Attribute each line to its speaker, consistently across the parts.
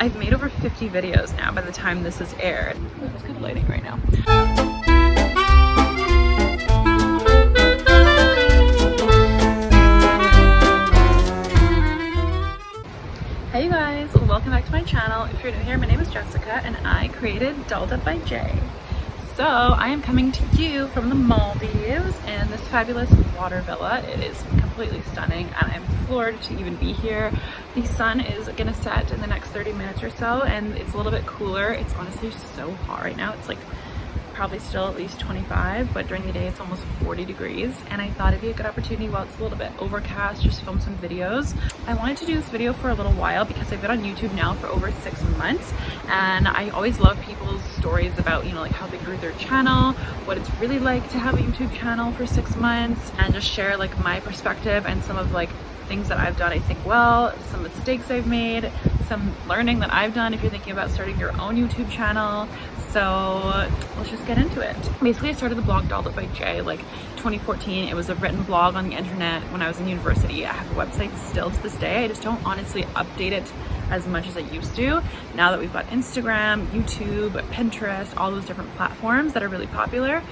Speaker 1: I've made over 50 videos now by the time this is aired. Oh, it's good lighting right now. Hey you guys, welcome back to my channel. If you're new here, my name is Jessica and I created Dolled Up by Jay. So I am coming to you from the Maldives and this fabulous water villa. It is completely stunning and I'm floored to even be here. The sun is gonna set in the next 30 minutes or so and it's a little bit cooler. It's honestly so hot right now. It's like probably still at least 25, but during the day it's almost 40 degrees. And I thought it'd be a good opportunity while it's a little bit overcast, just film some videos. I wanted to do this video for a little while because I've been on YouTube now for over 6 months. And I always love people's stories about, you know, like how they grew their channel, what it's really like to have a YouTube channel for 6 months, and just share like my perspective and some of like things that I've done I think well, some mistakes I've made, some learning that I've done if you're thinking about starting your own YouTube channel. So let's just get into it. Basically, I started the blog Dolled Up by Jay like 2014. It was a written blog on the internet when I was in university. I have a website still to this day. I just don't honestly update it as much as I used to. Now that we've got Instagram, YouTube, Pinterest, all those different platforms that are really popular.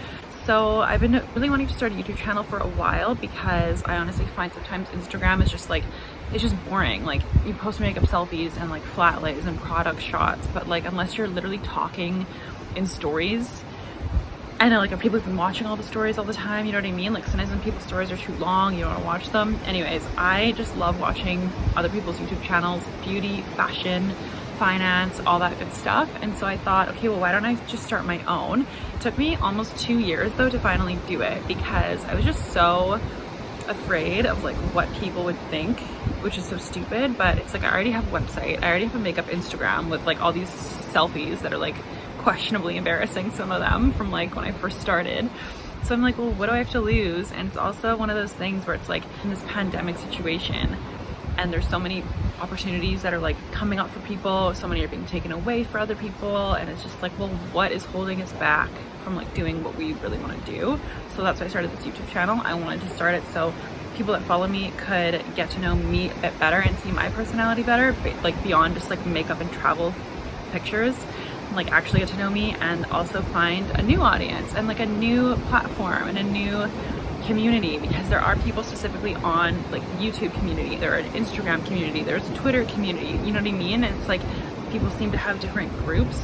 Speaker 1: So I've been really wanting to start a YouTube channel for a while because I honestly find sometimes Instagram is just like, it's just boring. Like you post makeup selfies and like flat lays and product shots, but like unless you're literally talking in stories, I know like people have been watching all the stories all the time, you know what I mean? Like sometimes when people's stories are too long, you don't want to watch them. Anyways, I just love watching other people's YouTube channels, beauty, fashion, finance, all that good stuff. And so I thought, okay, well, why don't I just start my own? It took me almost 2 years though to finally do it because I was just so afraid of like what people would think, which is so stupid. But it's like I already have a website, I already have a makeup Instagram with like all these selfies that are like questionably embarrassing, some of them from like when I first started. So I'm like, well, what do I have to lose? And it's also one of those things where it's like in this pandemic situation and there's so many opportunities that are like coming up for people, so many are being taken away for other people, and it's just like, well, what is holding us back from like doing what we really want to do? So that's why I started this YouTube channel. I wanted to start it so people that follow me could get to know me a bit better and see my personality better, like beyond just like makeup and travel pictures, like actually get to know me and also find a new audience and like a new platform and a new community, because there are people specifically on like the YouTube community, there are an Instagram community, there's a Twitter community, you know what I mean? And it's like people seem to have different groups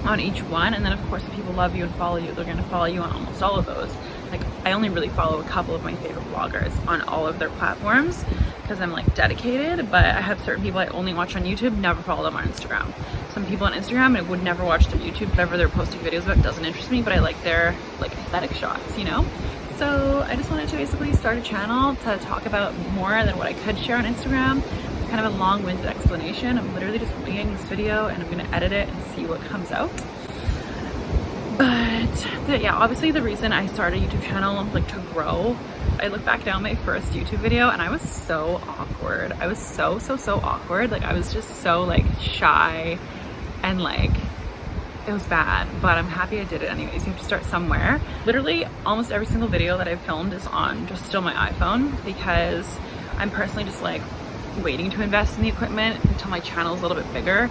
Speaker 1: on each one, and then of course if people love you and follow you, they're going to follow you on almost all of those. Like I only really follow a couple of my favorite bloggers on all of their platforms because I'm like dedicated, but I have certain people I only watch on YouTube, never follow them on Instagram. Some people on Instagram I would never watch their YouTube, whatever they're posting videos about doesn't interest me, but I like their like aesthetic shots, you know? So I just wanted to basically start a channel to talk about more than what I could share on Instagram. It's kind of a long-winded explanation. I'm literally just winging this video and I'm gonna edit it and see what comes out. But yeah, obviously the reason I started a YouTube channel like to grow, I look back down my first YouTube video and I was so awkward. I was so awkward. Like I was just so like shy and like it was bad, but I'm happy I did it anyways. You have to start somewhere. Literally almost every single video that I've filmed is on just still my iPhone because I'm personally just like waiting to invest in the equipment until my channel is a little bit bigger.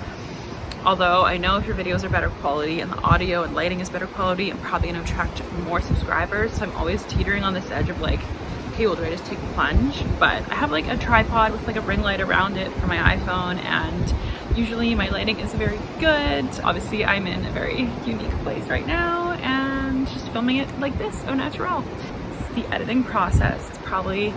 Speaker 1: Although I know if your videos are better quality and the audio and lighting is better quality, I'm probably gonna attract more subscribers. So I'm always teetering on this edge of like, okay, well, do I just take the plunge? But I have like a tripod with like a ring light around it for my iPhone, and usually my lighting is very good. Obviously I'm in a very unique place right now and just filming it like this, au naturel. The editing process is probably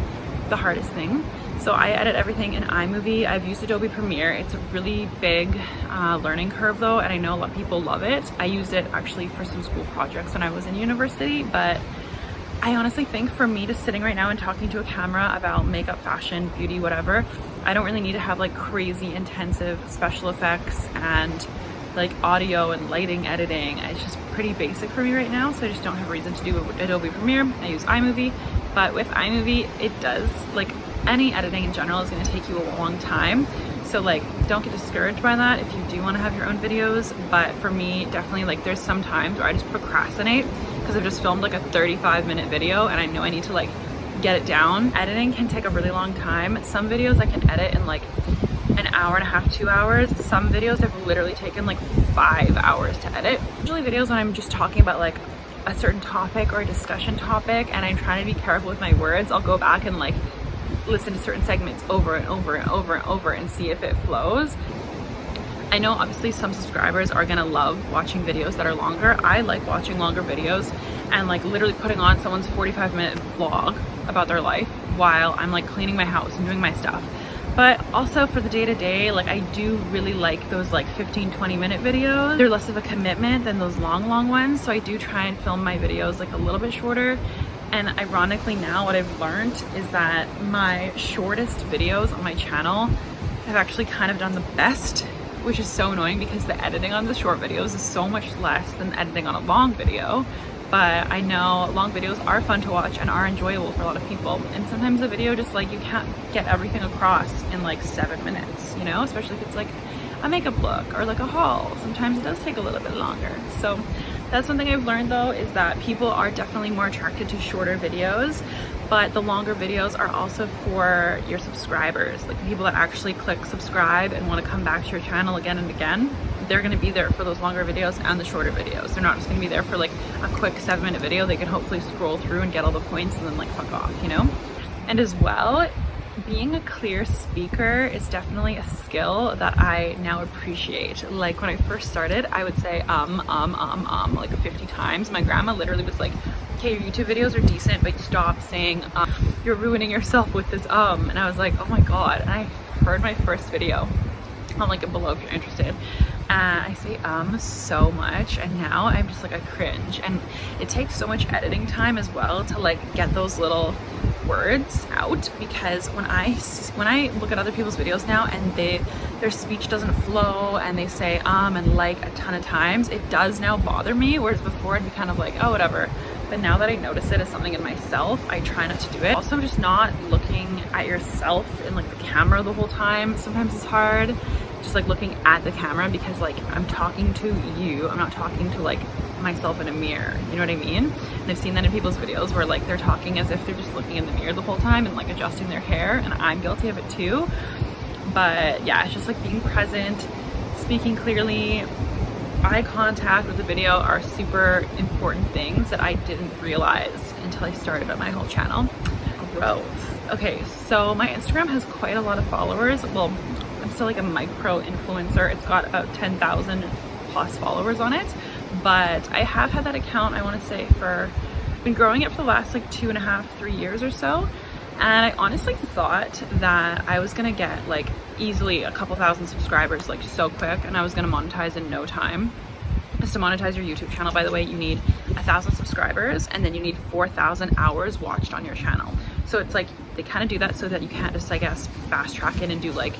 Speaker 1: the hardest thing. So I edit everything in iMovie. I've used Adobe Premiere. It's a really big learning curve though, and I know a lot of people love it. I used it actually for some school projects when I was in university, but I honestly think for me just sitting right now and talking to a camera about makeup, fashion, beauty, whatever, I don't really need to have like crazy intensive special effects and like audio and lighting editing. It's just pretty basic for me right now, so I just don't have a reason to do it with Adobe Premiere. I use iMovie, but with iMovie, it does, like any editing in general is going to take you a long time. So like don't get discouraged by that if you do want to have your own videos. But for me, definitely like there's some times where I just procrastinate because I've just filmed like a 35-minute video and I know I need to like get it down. Editing can take a really long time. Some videos I can edit in like an hour and a half, 2 hours. Some videos have literally taken like 5 hours to edit. Usually videos when I'm just talking about like a certain topic or a discussion topic and I'm trying to be careful with my words, I'll go back and like listen to certain segments over and over and over and over and see if it flows. I know obviously some subscribers are gonna love watching videos that are longer. I like watching longer videos and like literally putting on someone's 45-minute vlog about their life while I'm like cleaning my house and doing my stuff. But also for the day-to-day, like I do really like those like 15-20 minute videos. They're less of a commitment than those long ones. So I do try and film my videos like a little bit shorter. And ironically now what I've learned is that my shortest videos on my channel have actually kind of done the best, which is so annoying because the editing on the short videos is so much less than editing on a long video. But I know long videos are fun to watch and are enjoyable for a lot of people. And sometimes a video just like you can't get everything across in like 7 minutes, you know, especially if it's like a makeup look or like a haul. Sometimes it does take a little bit longer. So that's one thing I've learned though, is that people are definitely more attracted to shorter videos, but the longer videos are also for your subscribers, like the people that actually click subscribe and want to come back to your channel again and again. They're going to be there for those longer videos and the shorter videos. They're not just going to be there for like a quick 7-minute video. They can hopefully scroll through and get all the points and then like fuck off, you know? And as well, being a clear speaker is definitely a skill that I now appreciate. Like when I first started, I would say like 50 times. My grandma literally was like, okay, your YouTube videos are decent, but stop saying you're ruining yourself with this and I was like, oh my god. And I heard my first video, I'll link it below if you're interested. I say so much, and now I'm just like, I cringe, and it takes so much editing time as well to like get those little words out, because when I look at other people's videos now and their speech doesn't flow and they say and like a ton of times, it does now bother me, whereas before I'd be kind of like, oh whatever. But now that I notice it as something in myself, I try not to do it. Also, just not looking at yourself in like the camera the whole time. Sometimes it's hard, just like looking at the camera, because like I'm talking to you, I'm not talking to like myself in a mirror, you know what I mean? And I've seen that in people's videos where like they're talking as if they're just looking in the mirror the whole time and like adjusting their hair, and I'm guilty of it too. But yeah, it's just like being present, speaking clearly, eye contact with the video are super important things that I didn't realize until I started on my whole channel. Growth. Okay, so my Instagram has quite a lot of followers. Well, I'm still like a micro influencer. It's got about 10,000 plus followers on it, but I have had that account, I want to say, been growing it for the last like 2.5, 3 years or so. And I honestly thought that I was gonna get like easily a couple thousand subscribers like so quick, and I was gonna monetize in no time. Just to monetize your YouTube channel, by the way, you need 1,000 subscribers and then you need 4,000 hours watched on your channel. So it's like they kind of do that so that you can't just, I guess, fast track it and do like,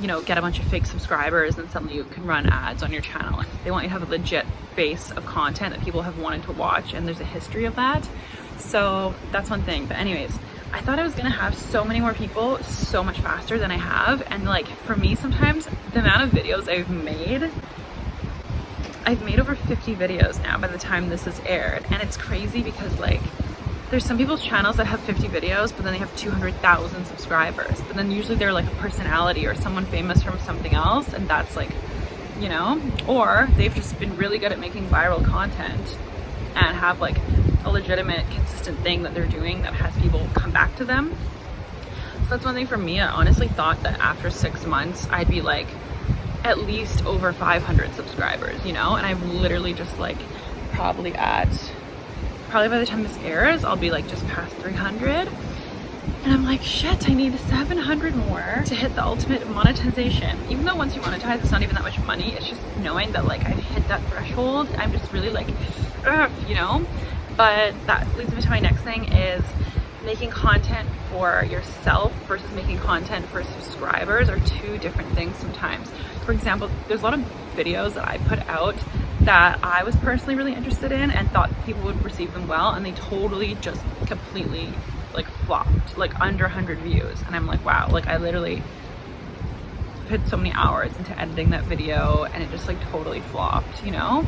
Speaker 1: you know, get a bunch of fake subscribers and suddenly you can run ads on your channel. They want you to have a legit base of content that people have wanted to watch, and there's a history of that. So that's one thing. But anyways, I thought I was gonna have so many more people so much faster than I have. And like for me, sometimes the amount of videos I've made over 50 videos now by the time this is aired. And it's crazy because like there's some people's channels that have 50 videos, but then they have 200,000 subscribers. But then usually they're like a personality or someone famous from something else, and that's like, you know, or they've just been really good at making viral content and have like a legitimate, consistent thing that they're doing that has people come back to them. So that's one thing for me. I honestly thought that after 6 months, I'd be like at least over 500 subscribers, you know, and I'm literally just like probably by the time this airs, I'll be like just past 300. And I'm like, shit, I need 700 more to hit the ultimate monetization. Even though once you monetize, it's not even that much money. It's just knowing that like I've hit that threshold. I'm just really like, you know. But that leads me to my next thing, is making content for yourself versus making content for subscribers are two different things sometimes. For example, there's a lot of videos that I put out that I was personally really interested in and thought people would receive them well, and they totally just completely like flopped, like under 100 views. And I'm like, wow, like I literally put so many hours into editing that video and it just like totally flopped, you know?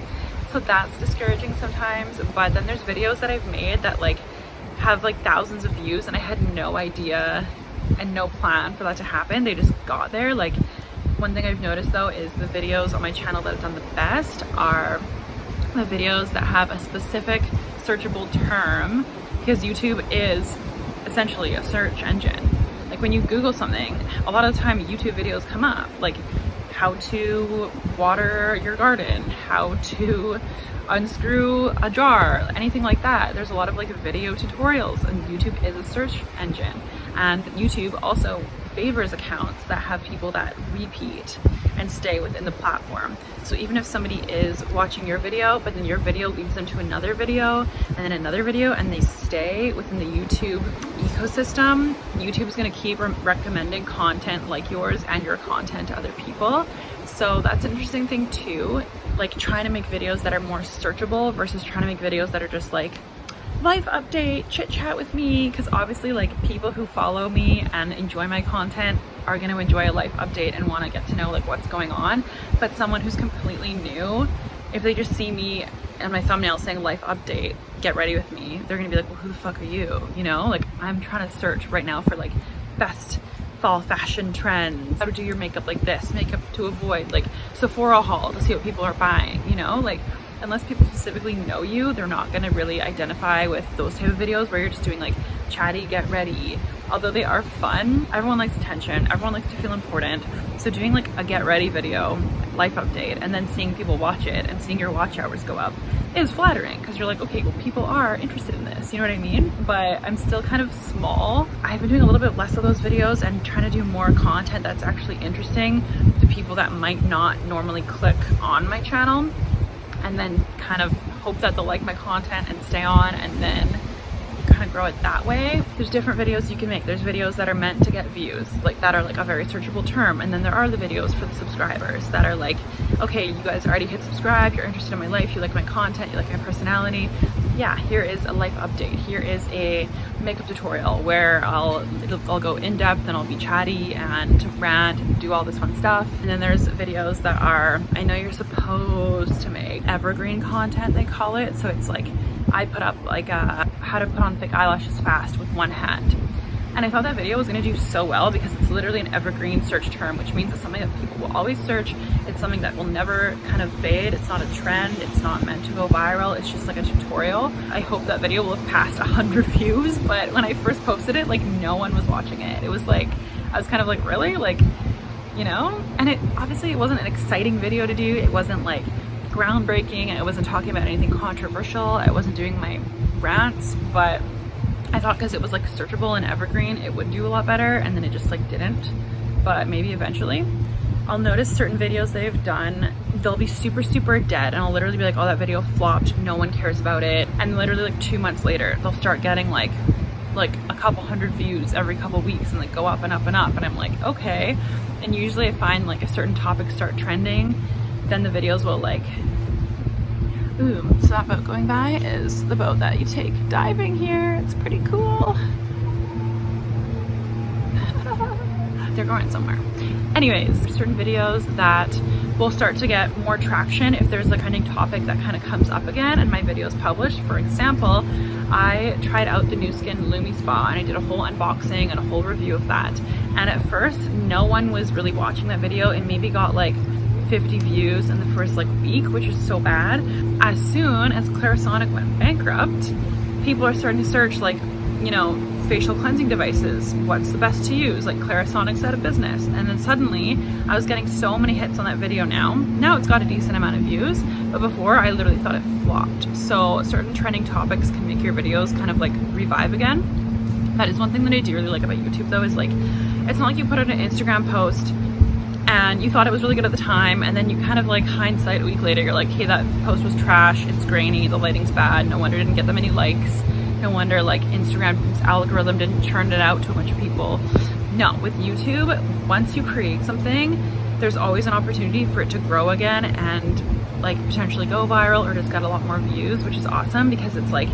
Speaker 1: So that's discouraging sometimes. But then there's videos that I've made that like have like thousands of views and I had no idea and no plan for that to happen. They just got there. Like One thing I've noticed though is the videos on my channel that have done the best are the videos that have a specific searchable term, because YouTube is essentially a search engine. Like when you Google something, a lot of the time YouTube videos come up, like how to water your garden, how to unscrew a jar, anything like that. There's a lot of like video tutorials, and YouTube is a search engine. And YouTube also favors accounts that have people that repeat and stay within the platform. So even if somebody is watching your video, but then your video leads them to another video and then another video, and they stay within the YouTube ecosystem, YouTube is going to keep recommending content like yours and your content to other people. So that's an interesting thing too, like trying to make videos that are more searchable versus trying to make videos that are just like life update, chit chat with me, because obviously like people who follow me and enjoy my content are going to enjoy a life update and want to get to know like what's going on. But someone who's completely new, if they just see me and my thumbnail saying life update, get ready with me, they're gonna be like, well, who the fuck are you? You know, like I'm trying to search right now for like best fall fashion trends, how to do your makeup like this, makeup to avoid, like Sephora haul to see what people are buying, you know, like unless people specifically know you, they're not going to really identify with those type of videos where you're just doing like chatty get ready. Although they are fun, everyone likes attention, everyone likes to feel important. So doing like a get ready video, life update, and then seeing people watch it and seeing your watch hours go up is flattering, because you're like, okay, well, people are interested in this, you know what I mean? But I'm still kind of small. I've been doing a little bit less of those videos and trying to do more content that's actually interesting to people that might not normally click on my channel, and then kind of hope that they'll like my content and stay on, and then kind of grow it that way. There's different videos you can make. There's videos that are meant to get views, like that are like a very searchable term, and then there are the videos for the subscribers that are like, okay, you guys already hit subscribe, you're interested in my life, you like my content, you like my personality. Yeah, here is a life update, here is a makeup tutorial where I'll go in depth and I'll be chatty and rant and do all this fun stuff. And then there's videos that are, I know you're supposed to make evergreen content, they call it. So it's like I put up like how to put on fake eyelashes fast with one hand. And I thought that video was going to do so well because it's literally an evergreen search term, which means it's something that people will always search. It's something that will never kind of fade. It's not a trend. It's not meant to go viral. It's just like a tutorial. I hope that video will have passed 100 views, but when I first posted it, like no one was watching it. It was like, I was kind of like, really? Like, you know? And it obviously it wasn't an exciting video to do. It wasn't like groundbreaking. I wasn't talking about anything controversial. I wasn't doing my rants, but I thought because it was like searchable and evergreen, it would do a lot better, and then it just like didn't. But maybe eventually. I'll notice certain videos they've done, they'll be super dead, and I'll literally be like, oh, that video flopped, no one cares about it. And literally like 2 months later, they'll start getting like a couple hundred views every couple weeks and like go up and up and up. And I'm like, okay. And usually I find like if certain topics start trending, then the videos will like, ooh, so that boat going by is the boat that you take diving here. It's pretty cool. They're going somewhere. Anyways, certain videos that will start to get more traction if there's a trending topic that kind of comes up again and my video is published. For example, I tried out the new Skin Lumi Spa and I did a whole unboxing and a whole review of that. And at first, no one was really watching that video. It maybe got like 50 views in the first like week, which is so bad. As soon as Clarisonic went bankrupt, people are starting to search like, you know, facial cleansing devices. What's the best to use? Like Clarisonic's out of business. And then suddenly I was getting so many hits on that video now. Now it's got a decent amount of views, but before I literally thought it flopped. So certain trending topics can make your videos kind of like revive again. That is one thing that I do really like about YouTube though, is like, it's not like you put out an Instagram post and you thought it was really good at the time, and then you kind of like hindsight a week later, you're like, hey, that post was trash, it's grainy, the lighting's bad, no wonder it didn't get that many likes, no wonder like Instagram's algorithm didn't churn it out to a bunch of people. No, with YouTube, once you create something, there's always an opportunity for it to grow again and like potentially go viral or just get a lot more views, which is awesome because it's like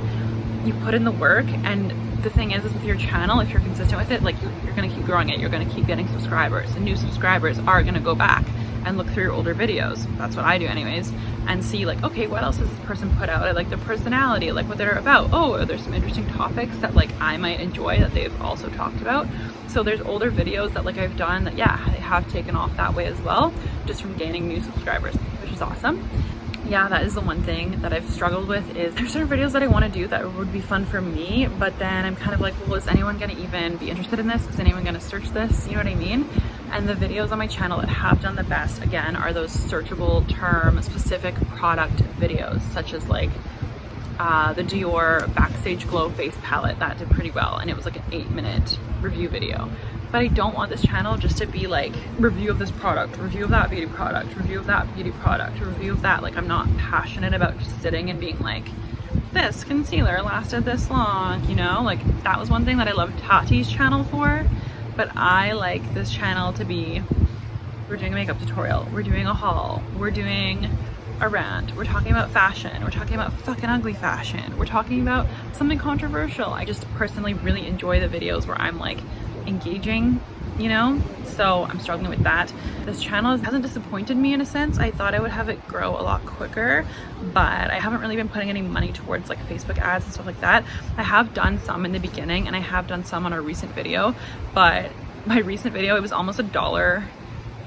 Speaker 1: you put in the work. And the thing is with your channel, if you're consistent with it, like you're gonna keep growing it, you're gonna keep getting subscribers, and new subscribers are gonna go back and look through your older videos. That's what I do anyways, and see like, okay, what else has this person put out? I like their personality, I like what they're about. Oh, are there some interesting topics that like I might enjoy that they've also talked about? So there's older videos that like I've done that, yeah, I have taken off that way as well, just from gaining new subscribers, which is awesome. Yeah, that is the one thing that I've struggled with, is there's certain videos that I want to do that would be fun for me, but then I'm kind of like, well, is anyone going to even be interested in this? Is anyone going to search this? You know what I mean? And the videos on my channel that have done the best, again, are those searchable term specific product videos, such as like the Dior Backstage Glow Face Palette. That did pretty well, and it was like an 8-minute review video. But I don't want this channel just to be like review of this product, review of that beauty product, review of that beauty product, review of that. Like, I'm not passionate about just sitting and being like, this concealer lasted this long, you know? Like, that was one thing that I loved Tati's channel for, but I like this channel to be, we're doing a makeup tutorial, we're doing a haul, we're doing a rant, we're talking about fashion, we're talking about fucking ugly fashion, we're talking about something controversial. I just personally really enjoy the videos where I'm like engaging, you know? So I'm struggling with that. This channel hasn't disappointed me in a sense. I thought I would have it grow a lot quicker, but I haven't really been putting any money towards like Facebook ads and stuff like that. I have done some in the beginning, and I have done some on a recent video, but my recent video, it was almost $1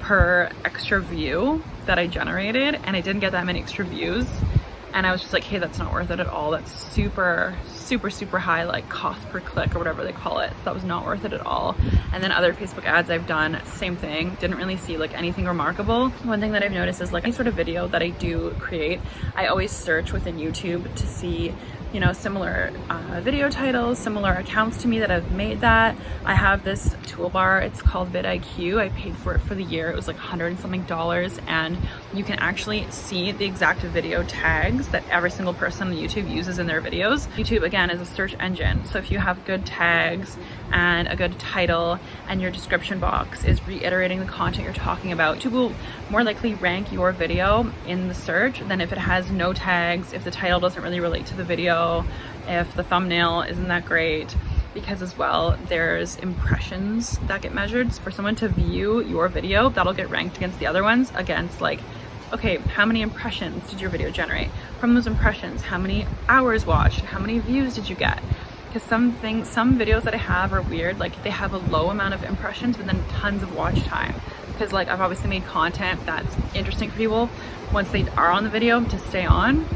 Speaker 1: per extra view that I generated, and I didn't get that many extra views. And I was just like, hey, that's not worth it at all. That's super high, like cost per click or whatever they call it. So that was not worth it at all. And then other Facebook ads I've done, same thing. Didn't really see like anything remarkable. One thing that I've noticed is like any sort of video that I do create, I always search within YouTube to see, you know, similar video titles, similar accounts to me that have made that. I have this toolbar, it's called vidIQ. I paid for it for the year. It was like $100 and something, and you can actually see the exact video tags that every single person on YouTube uses in their videos. YouTube, again, is a search engine. So if you have good tags and a good title, and your description box is reiterating the content you're talking about, YouTube will more likely rank your video in the search than if it has no tags, if the title doesn't really relate to the video, if the thumbnail isn't that great. Because as well, there's impressions that get measured. So for someone to view your video, that'll get ranked against the other ones, against like, okay, how many impressions did your video generate? From those impressions, how many hours watched? How many views did you get? Because some videos that I have are weird, like they have a low amount of impressions but then tons of watch time. Because like I've obviously made content that's interesting for people once they are on the video to stay on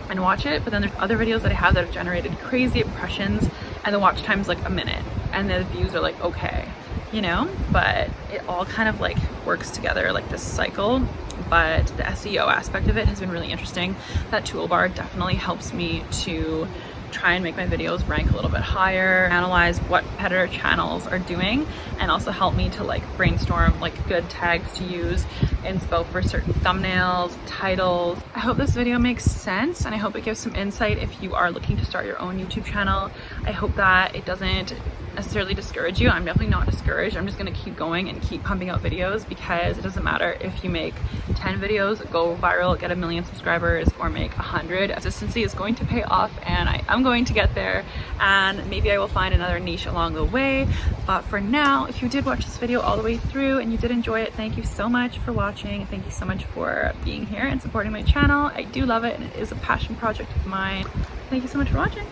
Speaker 1: and watch it, but then there's other videos that I have that have generated crazy impressions and the watch time's like a minute and the views are like okay, you know? But it all kind of like works together like this cycle. But the SEO aspect of it has been really interesting. That toolbar definitely helps me to try and make my videos rank a little bit higher, analyze what competitor channels are doing, and also help me to like brainstorm like good tags to use inspo for certain thumbnails, titles. I hope this video makes sense, and I hope it gives some insight if you are looking to start your own YouTube channel. I hope that it doesn't necessarily discourage you. I'm definitely not discouraged. I'm just gonna keep going and keep pumping out videos, because it doesn't matter if you make 10 videos, go viral, get 1 million subscribers, or make 100. Consistency is going to pay off, and I'm going to get there, and maybe I will find another niche along the way. But for now, if you did watch this video all the way through and you did enjoy it, thank you so much for watching. Thank you so much for being here and supporting my channel. I do love it, and it is a passion project of mine. Thank you so much for watching.